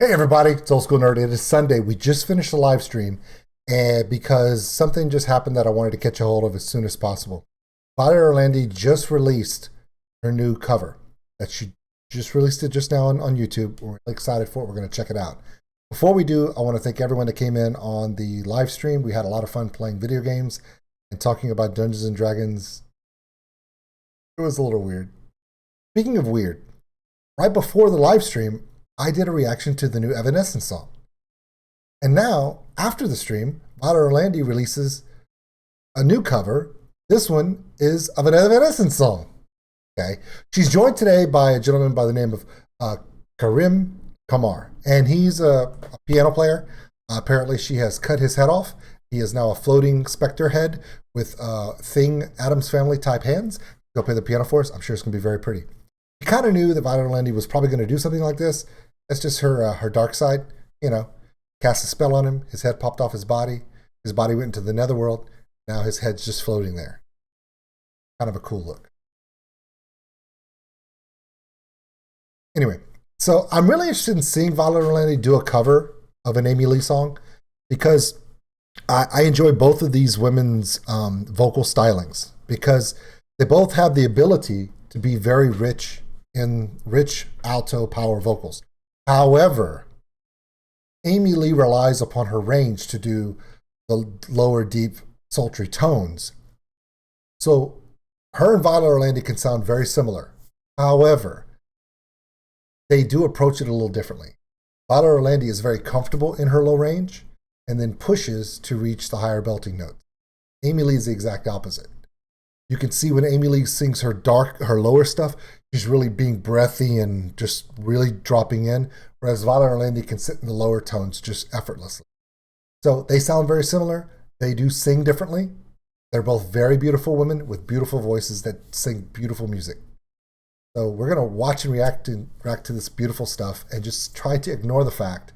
Hey everybody, it's Old School Nerd. It is Sunday. We just finished the live stream, and because something just happened that I wanted to catch a hold of as soon as possible. Orlandi just released her new cover. That she just released it just now on YouTube. We're really excited for it. We're going to check it out. Before we do, I want to thank everyone that came in on the live stream. We had a lot of fun playing video games and talking about Dungeons and Dragons. It was a little weird. Speaking of weird, right before the live stream, I did a reaction to the new Evanescence song. And now, after the stream, Orlandi releases a new cover. This one is of an Evanescence song. Okay. She's joined today by a gentleman by the name of Karim Kamar. And he's a piano player. Apparently, she has cut his head off. He is now a floating specter head with Thing Addams Family type hands. He'll play the piano for us. I'm sure it's going to be very pretty. You kind of knew that Orlandi was probably going to do something like this. That's just her dark side, you know. Cast a spell on him. His head popped off his body. His body went into the netherworld. Now his head's just floating there. Kind of a cool look. Anyway, so I'm really interested in seeing Orlandi do a cover of an Amy Lee song because I enjoy both of these women's vocal stylings because they both have the ability to be very rich in rich alto power vocals. However, Amy Lee relies upon her range to do the lower, deep, sultry tones. So her and Orlandi can sound very similar. However, they do approach it a little differently. Orlandi is very comfortable in her low range and then pushes to reach the higher belting notes. Amy Lee is the exact opposite. You can see when Amy Lee sings her lower stuff, she's really being breathy and just really dropping in, whereas Orlandi can sit in the lower tones just effortlessly. So they sound very similar. They do sing differently. They're both very beautiful women with beautiful voices that sing beautiful music. So we're going to watch and react to this beautiful stuff and just try to ignore the fact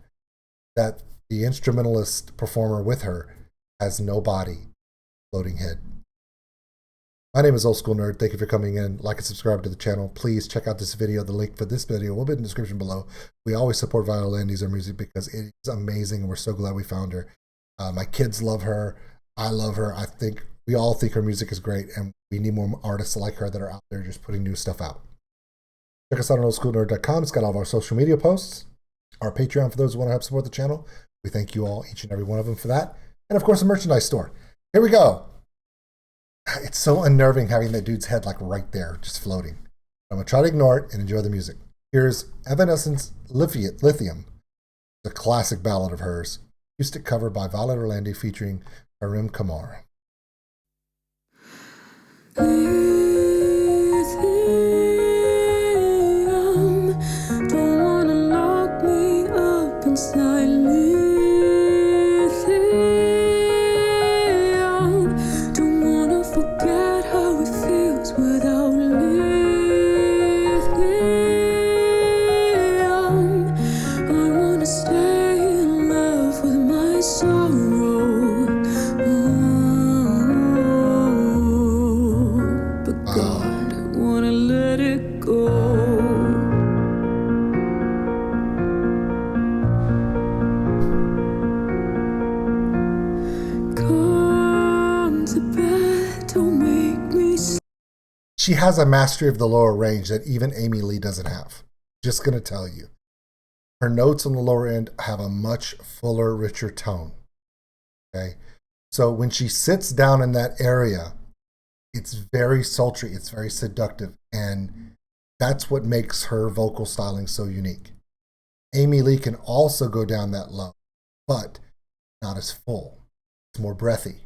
that the instrumentalist performer with her has no body, floating head. My name is Old School Nerd. Thank you for coming in. Like and subscribe to the channel. Please check out this video. The link for this video will be in the description below. We always support Orlandi's music because it is amazing, and we're so glad we found her. My kids love her. I love her. I think we all think her music is great, and we need more artists like her that are out there just putting new stuff out. Check us out on oldschoolnerd.com. It's got all of our social media posts, our Patreon for those who want to help support the channel. We thank you all, each and every one of them, for that. And of course, a merchandise store. Here we go. It's so unnerving having that dude's head like right there, just floating. I'm going to try to ignore it and enjoy the music. Here's Evanescence Lithium, the classic ballad of hers. Acoustic cover by Orlandi featuring Karim Kamar. Don't wanna lock me up inside She has a mastery of the lower range that even Amy Lee doesn't have. Just going to tell you. Her notes on the lower end have a much fuller, richer tone. Okay? So when she sits down in that area, it's very sultry, it's very seductive, and that's what makes her vocal styling so unique. Amy Lee can also go down that low, but not as full. It's more breathy.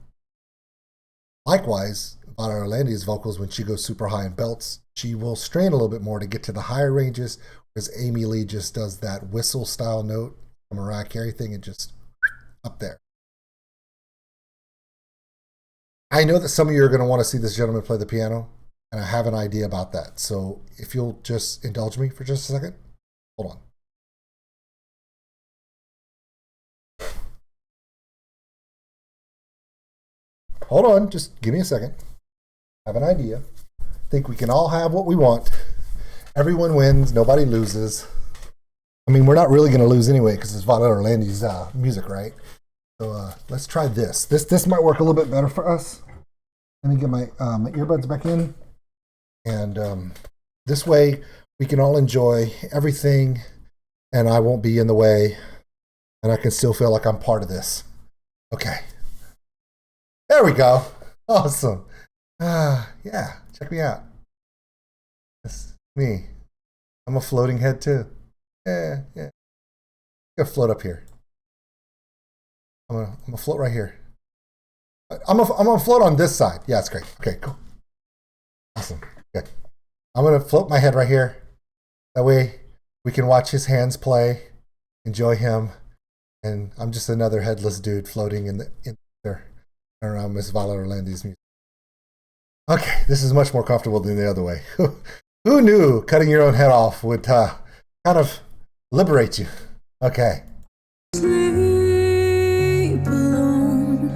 Likewise, Orlandi's vocals, when she goes super high in belts, she will strain a little bit more to get to the higher ranges, whereas Amy Lee just does that whistle style note, the Mariah Carey thing, and just up there. I know that some of you are going to want to see this gentleman play the piano, and I have an idea about that. So if you'll just indulge me for just a second. Hold on. Hold on, just give me a second. I have an idea. Think we can all have what we want. Everyone wins, nobody loses. I mean, we're not really going to lose anyway because it's Violet Orlandi's music, right? So let's try this. This might work a little bit better for us. Let me get my earbuds back in. And this way we can all enjoy everything and I won't be in the way and I can still feel like I'm part of this. Okay. There we go. Awesome. Yeah, check me out. That's me. I'm a floating head too. Yeah. I'm gonna float up here. I'm gonna float right here. I'm gonna float on this side. Yeah, it's great. Okay, cool. Awesome. Good. I'm gonna float my head right here. That way we can watch his hands play, enjoy him, and I'm just another headless dude floating in there around Miss Violet Orlandi's music. Okay, this is much more comfortable than the other way. Who knew cutting your own head off would kind of liberate you? Okay. Sleep alone.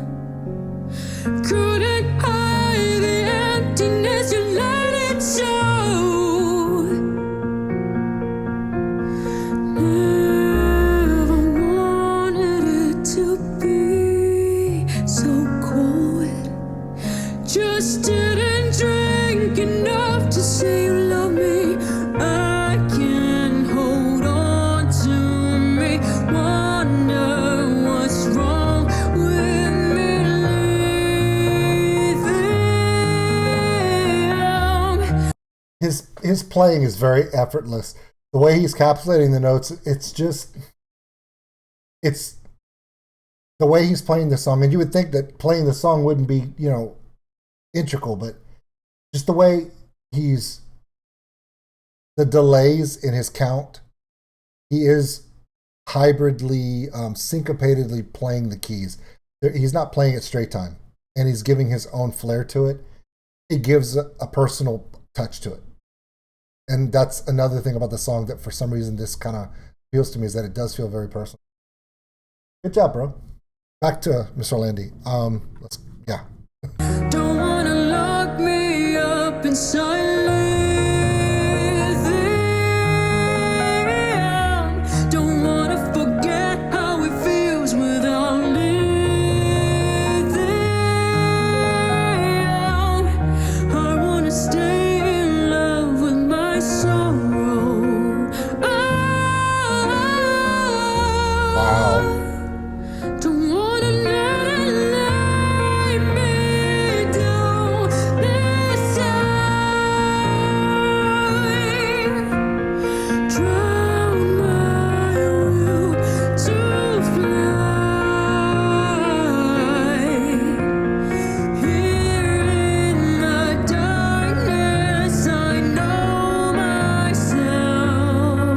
Couldn't hide the emptiness, you let it show. Never wanted it to be so cold. Just didn't drink enough to say you love me. I can hold on to me. Wonder what's wrong with me leaving. His playing is very effortless. The way he's capsulating the notes, it's the way he's playing the song. And you would think that playing the song wouldn't be, integral, but just the way the delays in his count, he is hybridly, syncopatedly playing the keys. He's not playing it straight time, and he's giving his own flair to it. It gives a personal touch to it. And that's another thing about the song that for some reason this kind of feels to me, is that it does feel very personal. Good job, bro. Back to Mr. Orlandi. Yeah. Don't wanna lock me up inside Lithium. Don't wanna forget how it feels without Lithium. I wanna stay in love with my sorrow. Wow. Don't wanna let it lay me down this time. Drown my will to fly. Here in the darkness, I know myself.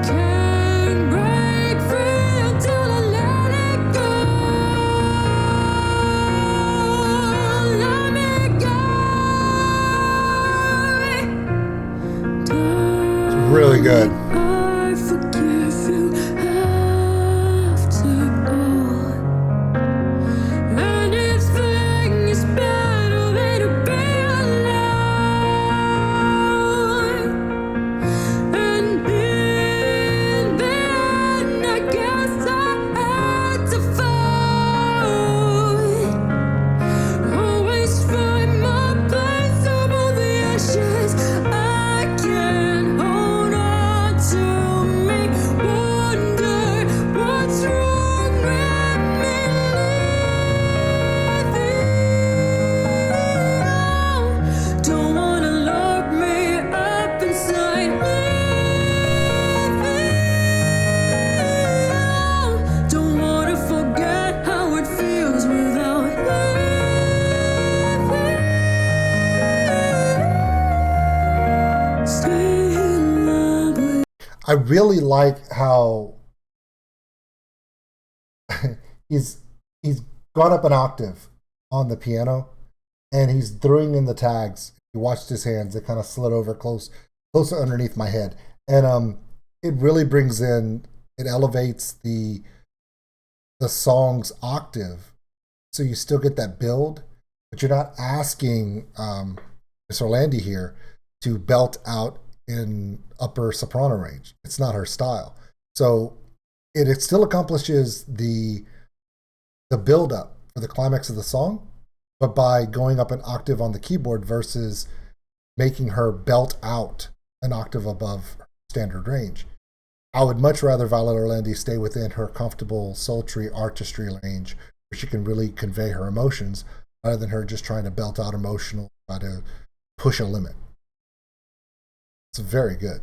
Can't break free until I let it go. Let me go. It's really good. I forgive you after all. Anything is better than to be alone. And in the end, I guess I had to fight. Always find my place among the ashes. I can hold on to me. Wonder what's wrong with me leaving. Don't wanna lock me up inside Lithium. Don't wanna forget how it feels without Lithium. Stay in love with. I really like how he's gone up an octave on the piano, and he's throwing in the tags. You watched his hands; they kind of slid over closer underneath my head, and it really brings in, it elevates the song's octave, so you still get that build, but you're not asking Miss Orlandi here to belt out in upper soprano range. It's not her style. So it still accomplishes the build up for the climax of the song, but by going up an octave on the keyboard versus making her belt out an octave above standard range. I would much rather Violet Orlandi stay within her comfortable, sultry artistry range where she can really convey her emotions rather than her just trying to belt out emotional, try to push a limit. It's very good.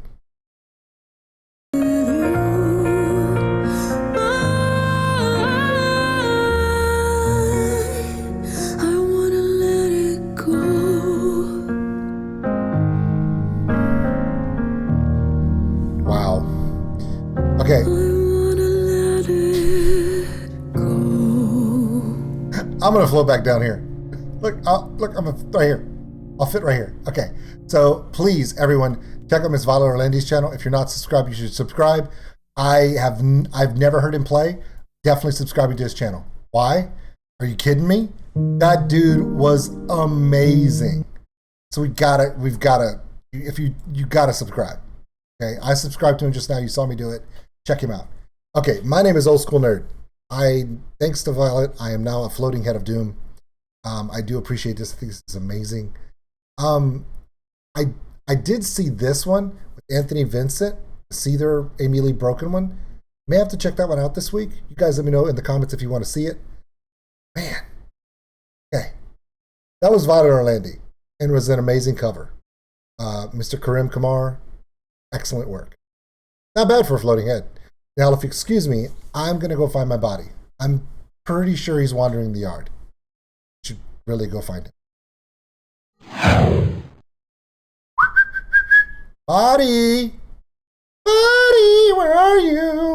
Wow. Okay. I'm gonna float back down here. Look, I'm right here. I'll fit right here. Okay. So please, everyone, check out Miss Violet Orlandi's channel. If you're not subscribed, you should subscribe. I've never heard him play. Definitely subscribing to his channel. Why? Are you kidding me? That dude was amazing. So we've gotta, if you gotta subscribe. Okay, I subscribed to him just now. You saw me do it. Check him out. Okay, my name is Old School Nerd. Thanks to Violet, I am now a floating head of doom. I do appreciate this. I think this is amazing. I did see this one with Anthony Vincent, the Seether Amy Lee Broken one. May have to check that one out this week. You guys let me know in the comments if you want to see it. Man, okay, that was Violet Orlandi, and it was an amazing cover. Mr. Karim Kamar, excellent work. Not bad for a floating head. Now, if you excuse me, I'm going to go find my body. I'm pretty sure he's wandering the yard. Should really go find him. Body! Body, where are you?